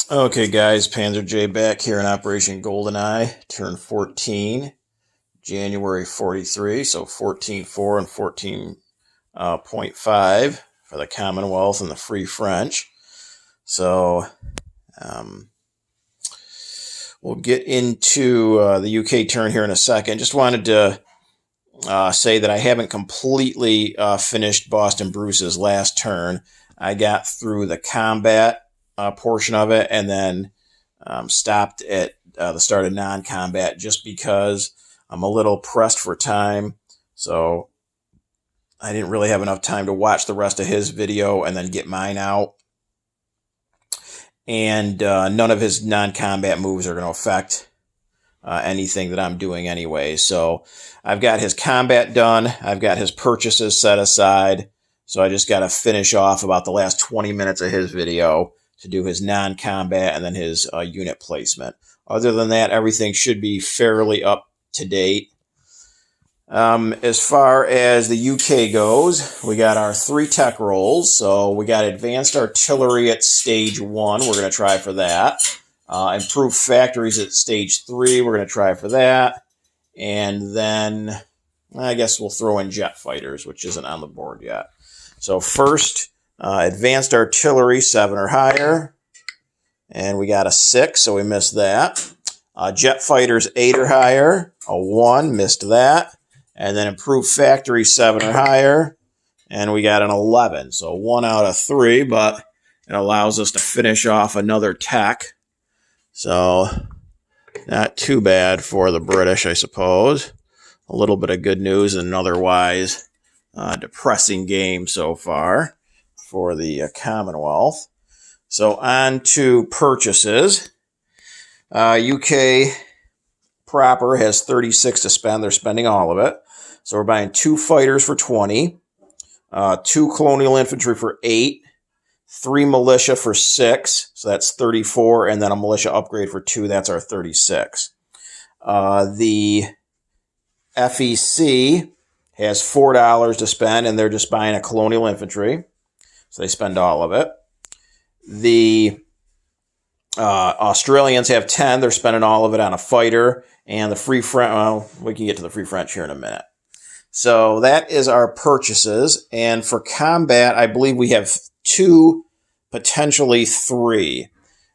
Okay, guys, Panzer J back here in Operation GoldenEye. Turned 14, January 43, so 14.4 and 14.5 for the Commonwealth and the Free French. So we'll get into the UK turn here in a second. Just wanted to say that I haven't completely finished Boston Bruce's last turn. I got through the combat portion of it and then stopped at the start of non-combat just because I'm a little pressed for time. So I didn't really have enough time to watch the rest of his video and then get mine out. And none of his non-combat moves are going to affect anything that I'm doing anyway. So I've got his combat done. I've got his purchases set aside. So I just got to finish off about the last 20 minutes of his video to do his non-combat and then his unit placement. Other than that, everything should be fairly up to date. As far as the UK goes, we got our 3 tech rolls. So we got advanced artillery at stage 1. We're going to try for that. Improved factories at stage 3. We're going to try for that. And then I guess we'll throw in jet fighters, which isn't on the board yet. So first, advanced artillery, 7 or higher. And we got a 6, so we missed that. Jet fighters, 8 or higher. A 1, missed that. And then improved factory, 7 or higher. And we got an 11. So 1 out of 3, but it allows us to finish off another tech. So not too bad for the British, I suppose. A little bit of good news in an otherwise depressing game so far for the Commonwealth. So on to purchases. UK proper has 36 to spend. They're spending all of it. So we're buying 2 fighters for 20, 2 colonial infantry for 8, 3 militia for 6, so that's 34, and then a militia upgrade for 2, that's our 36. The FEC has $4 to spend, and they're just buying a colonial infantry, so they spend all of it. The Australians have 10, they're spending all of it on a fighter, and the Free French, well, we can get to the Free French here in a minute. So that is our purchases, and for combat, I believe we have 2, potentially 3.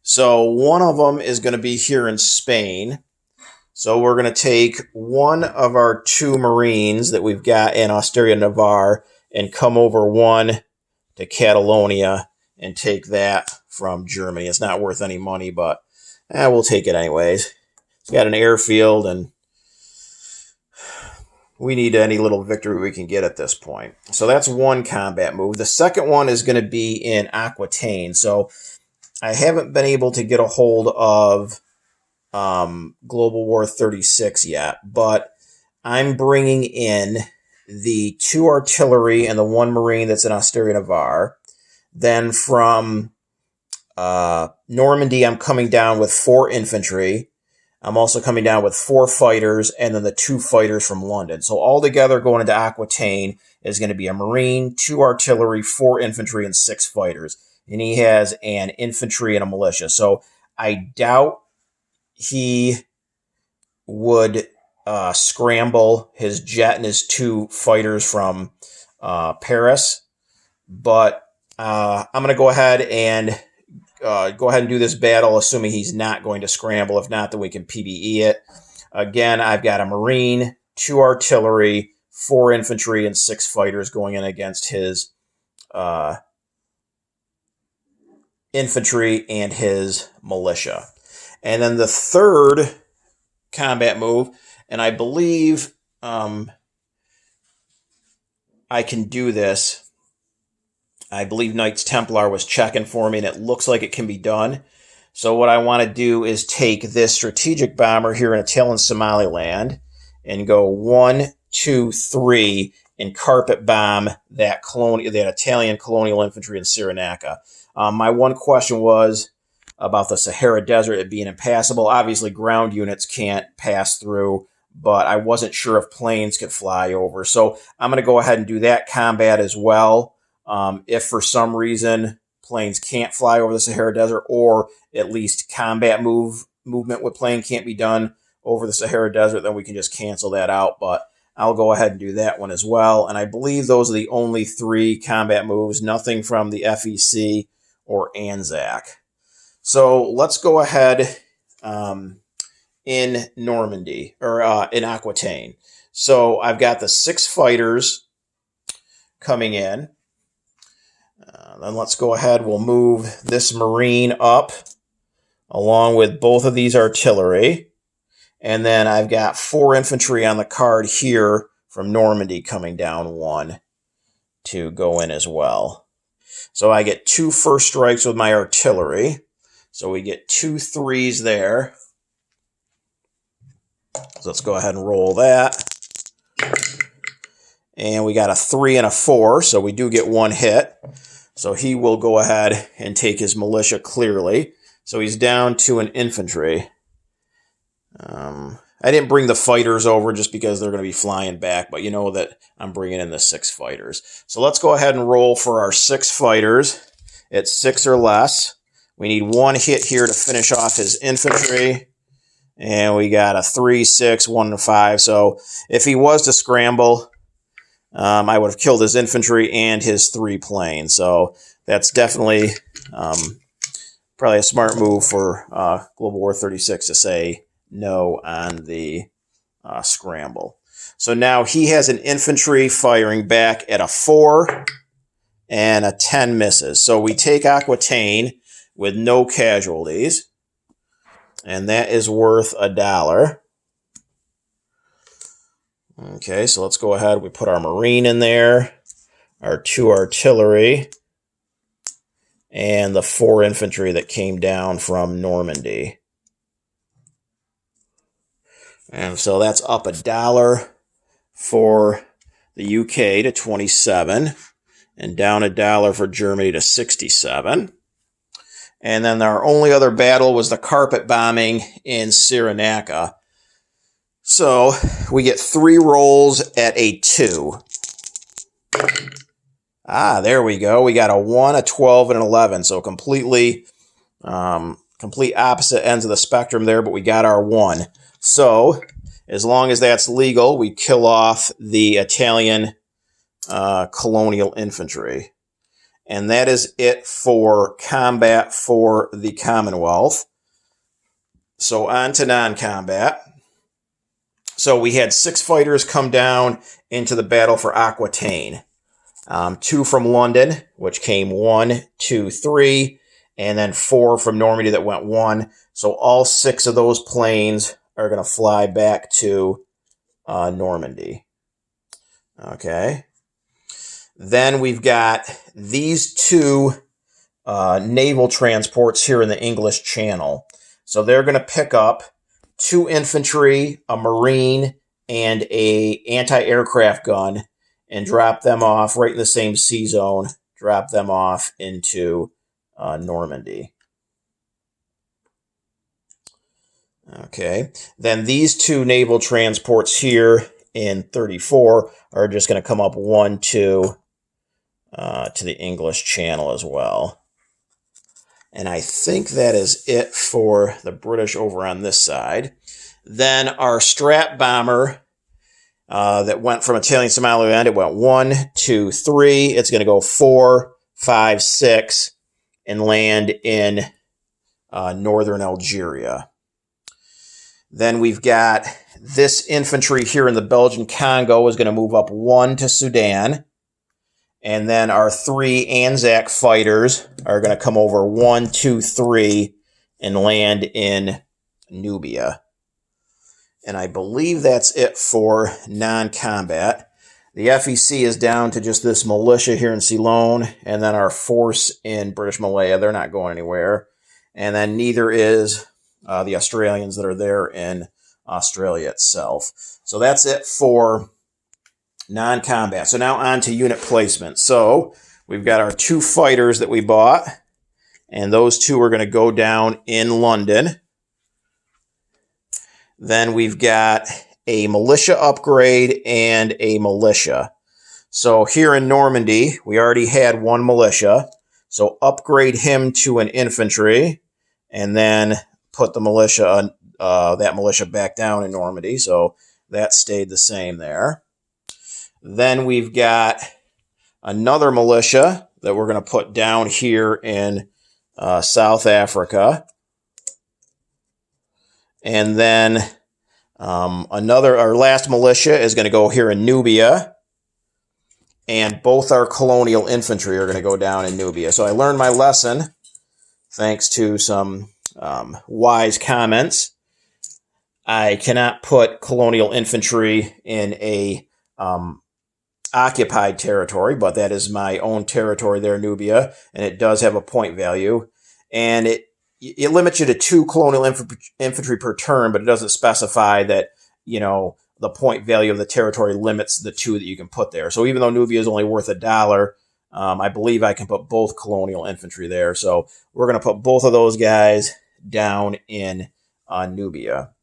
So one of them is going to be here in Spain. So we're going to take one of our 2 Marines that we've got in Asturias-Navarre and come over one to Catalonia and take that from Germany. It's not worth any money, but we'll take it anyways. It's got an airfield, and we need any little victory we can get at this point. So that's one combat move. The second one is going to be in Aquitaine. So I haven't been able to get a hold of Global War 36 yet, but I'm bringing in the 2 artillery and the 1 Marine that's in Asturias-Navarre. Then from Normandy, I'm coming down with 4 infantry. I'm also coming down with 4 fighters and then the 2 fighters from London. So altogether going into Aquitaine is going to be a Marine, 2 artillery, 4 infantry, and 6 fighters. And he has an infantry and a militia. So I doubt he would scramble his jet and his 2 fighters from Paris. But I'm going to go ahead and do this battle, assuming he's not going to scramble. If not, then we can PBE it. Again, I've got a Marine, 2 artillery, 4 infantry, and 6 fighters going in against his infantry and his militia. And then the third combat move, and I believe I can do this. I believe Knights Templar was checking for me, and it looks like it can be done. So what I want to do is take this strategic bomber here in Italian Somaliland and go 1, 2, 3 and carpet bomb that Italian colonial infantry in Cyrenaica. My one question was about the Sahara Desert, it being impassable. Obviously, ground units can't pass through, but I wasn't sure if planes could fly over. So I'm going to go ahead and do that combat as well. If for some reason planes can't fly over the Sahara Desert, or at least combat movement with plane can't be done over the Sahara Desert, then we can just cancel that out. But I'll go ahead and do that one as well. And I believe those are the only 3 combat moves, nothing from the FEC or ANZAC. So let's go ahead in Normandy, or in Aquitaine. So I've got the 6 fighters coming in. Then let's go ahead. We'll move this Marine up along with both of these artillery. And then I've got 4 infantry on the card here from Normandy coming down 1 to go in as well. So I get 2 first strikes with my artillery. So we get 2 3s there. So let's go ahead and roll that. And we got a 3 and a 4, so we do get 1 hit. So he will go ahead and take his militia clearly. So he's down to an infantry. I didn't bring the fighters over just because they're going to be flying back, but you know that I'm bringing in the 6 fighters. So let's go ahead and roll for our 6 fighters. It's 6 or less. We need 1 hit here to finish off his infantry. And we got a 3, 6, 1, and 5. So if he was to scramble, I would have killed his infantry and his 3 planes. So that's definitely probably a smart move for Global War 36 to say no on the scramble. So now he has an infantry firing back at a 4 and a 10 misses. So we take Aquitaine with no casualties. And that is worth $1. Okay, so let's go ahead. We put our Marine in there, our 2 artillery, and the 4 infantry that came down from Normandy. And so that's up $1 for the UK to 27, and down $1 for Germany to 67. And then our only other battle was the carpet bombing in Cyrenaica. So we get 3 rolls at a 2. There we go. We got a 1, a 12, and an 11. So complete opposite ends of the spectrum there, but we got our 1. So as long as that's legal, we kill off the Italian colonial infantry. And that is it for combat for the Commonwealth. So on to non-combat. So we had 6 fighters come down into the battle for Aquitaine. 2 from London, which came 1, 2, 3, and then 4 from Normandy that went 1. So all 6 of those planes are going to fly back to Normandy. Okay. Then we've got these 2 naval transports here in the English Channel. So they're going to pick up 2 infantry, a Marine, and a anti-aircraft gun and drop them off right in the same sea zone, drop them off into Normandy. Okay, then these 2 naval transports here in 34 are just going to come up 1, 2 to the English Channel as well. And I think that is it for the British over on this side. Then our Strat bomber that went from Italian Somaliland, it went 1, 2, 3. It's going to go 4, 5, 6 and land in northern Algeria. Then we've got this infantry here in the Belgian Congo is going to move up 1 to Sudan. And then our 3 Anzac fighters are going to come over 1, 2, 3 and land in Nubia. And I believe that's it for non-combat. The FEC is down to just this militia here in Ceylon, and then our force in British Malaya. They're not going anywhere. And then neither is the Australians that are there in Australia itself. So that's it for non-combat. So now on to unit placement. So we've got our 2 fighters that we bought, and those 2 are going to go down in London. Then we've got a militia upgrade and a militia. So here in Normandy, we already had 1 militia. So upgrade him to an infantry, and then put the militia, that militia back down in Normandy. So that stayed the same there. Then we've got another militia that we're going to put down here in South Africa. And then our last militia is going to go here in Nubia. And both our colonial infantry are going to go down in Nubia. So I learned my lesson thanks to some wise comments. I cannot put colonial infantry in a occupied territory, but that is my own territory there, Nubia, and it does have a point value. And it limits you to 2 colonial infantry per turn, but it doesn't specify that, the point value of the territory limits the 2 that you can put there. So even though Nubia is only worth $1, I believe I can put both colonial infantry there. So we're going to put both of those guys down in Nubia.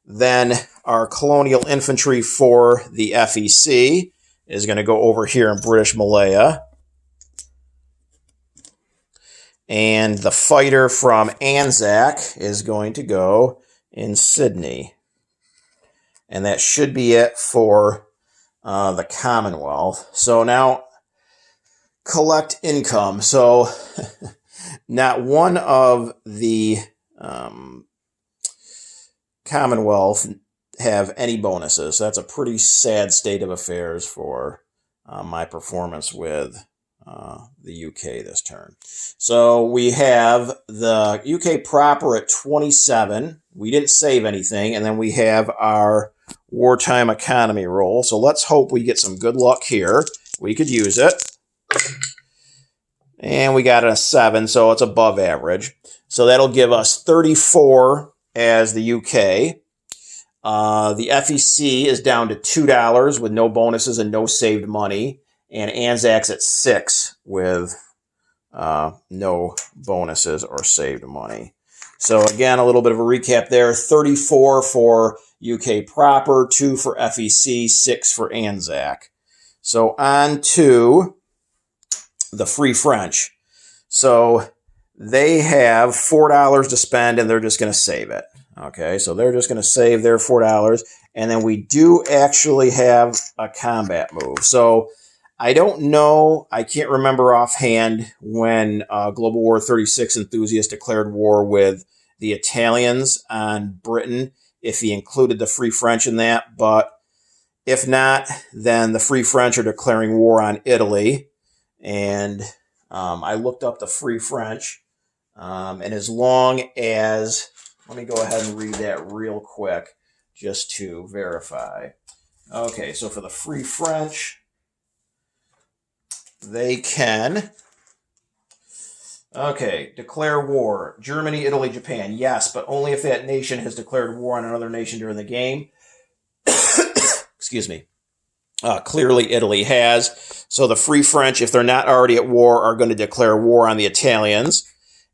Then our colonial infantry for the FEC is going to go over here in British Malaya. And the fighter from Anzac is going to go in Sydney. And that should be it for the Commonwealth. So now, collect income. So not one of the Commonwealth have any bonuses. That's a pretty sad state of affairs for my performance with the UK this turn. So we have the UK proper at 27. We didn't save anything. And then we have our wartime economy roll. So let's hope we get some good luck here. We could use it. And we got a 7, so it's above average. So that'll give us 34 as the UK. The FEC is down to $2 with no bonuses and no saved money. And Anzac's at 6 with no bonuses or saved money. So again, a little bit of a recap there. 34 for UK proper, 2 for FEC, 6 for Anzac. So on to the Free French. So they have $4 to spend, and they're just going to save it. Okay, so they're just going to save their $4. And then we do actually have a combat move. So I don't know, I can't remember offhand when Global War 36 enthusiast declared war with the Italians on Britain, if he included the Free French in that. But if not, then the Free French are declaring war on Italy. And I looked up the Free French. And as long as, let me go ahead and read that real quick just to verify. Okay, so for the Free French, they can, declare war. Germany, Italy, Japan. Yes, but only if that nation has declared war on another nation during the game. Excuse me. Clearly, Italy has. So the Free French, if they're not already at war, are going to declare war on the Italians.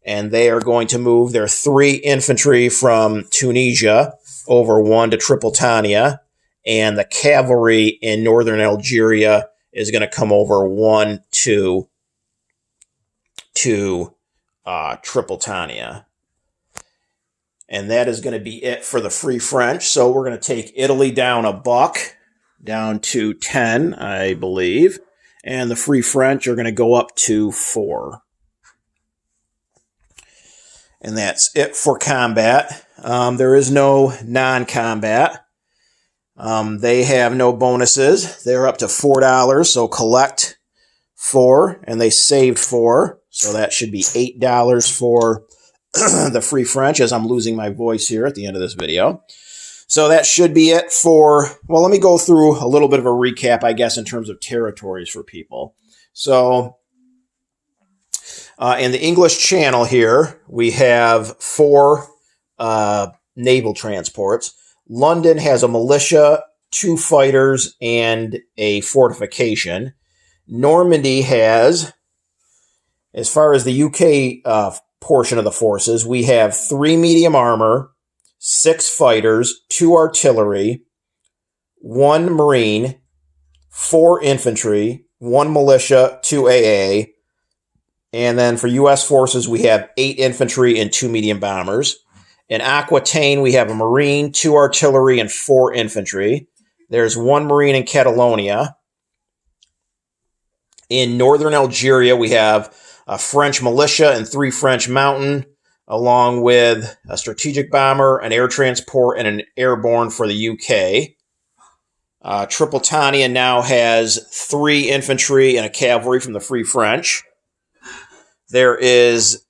And they are going to move their 3 infantry from Tunisia over 1 to Tripolitania. And the cavalry in northern Algeria is going to come over 1 to Tripolitania. And that is going to be it for the Free French. So we're going to take Italy down $1, down to 10, I believe. And the Free French are going to go up to 4. And that's it for combat. There is no non-combat. They have no bonuses. They're up to $4, so collect 4, and they saved 4. So that should be $8 for the Free French, as I'm losing my voice here at the end of this video. So that should be it for, well, let me go through a little bit of a recap, I guess, in terms of territories for people. So in the English Channel here, we have 4 naval transports. London has a militia, 2 fighters, and a fortification. Normandy has, as far as the UK portion of the forces, we have 3 medium armor, 6 fighters, 2 artillery, 1 marine, 4 infantry, 1 militia, 2 AA, And then for U.S. forces, we have 8 infantry and 2 medium bombers. In Aquitaine, we have a Marine, 2 artillery, and 4 infantry. There's 1 Marine in Catalonia. In northern Algeria, we have a French militia and 3 French mountain, along with a strategic bomber, an air transport, and an airborne for the UK. Tripolitania now has 3 infantry and a cavalry from the Free French. There is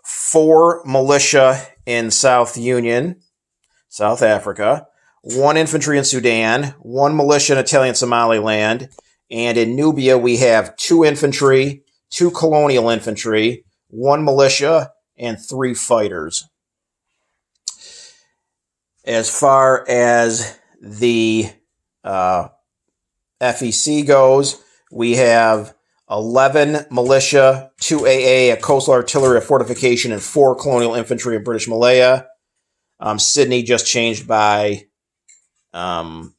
4 militia in South Union, South Africa, 1 infantry in Sudan, 1 militia in Italian Somaliland, and in Nubia we have 2 infantry, 2 colonial infantry, 1 militia, and 3 fighters. As far as the FEC goes, we have 11 militia, 2 AA, a coastal artillery, a fortification, and 4 colonial infantry in British Malaya. Sydney just changed by the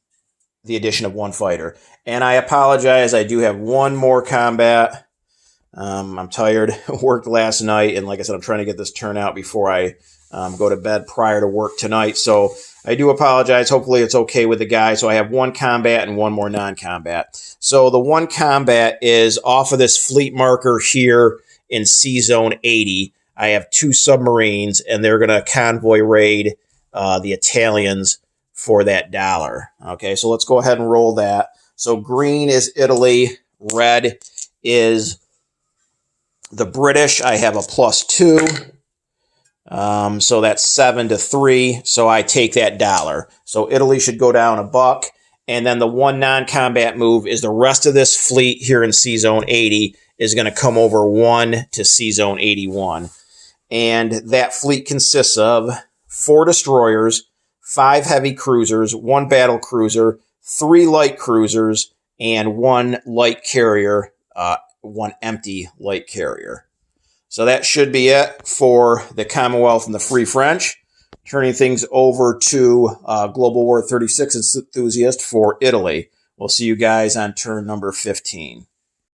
addition of 1 fighter. And I apologize, I do have 1 more combat. I'm tired. Worked last night, and like I said, I'm trying to get this turnout before I go to bed prior to work tonight. So I do apologize. Hopefully it's okay with the guys. So I have 1 combat and 1 more non-combat. So the 1 combat is off of this fleet marker here in C Zone 80. I have 2 submarines, and they're going to convoy raid the Italians for that dollar. Okay, so let's go ahead and roll that. So green is Italy. Red is the British. I have a +2. So that's 7-3. So I take that dollar. So Italy should go down $1. And then the 1 non-combat move is the rest of this fleet here in C Zone 80 is going to come over 1 to C Zone 81. And that fleet consists of 4 destroyers, 5 heavy cruisers, 1 battle cruiser, 3 light cruisers, and 1 light carrier, 1 empty light carrier. So that should be it for the Commonwealth and the Free French. Turning things over to Global War 36 enthusiast for Italy. We'll see you guys on turn number 15.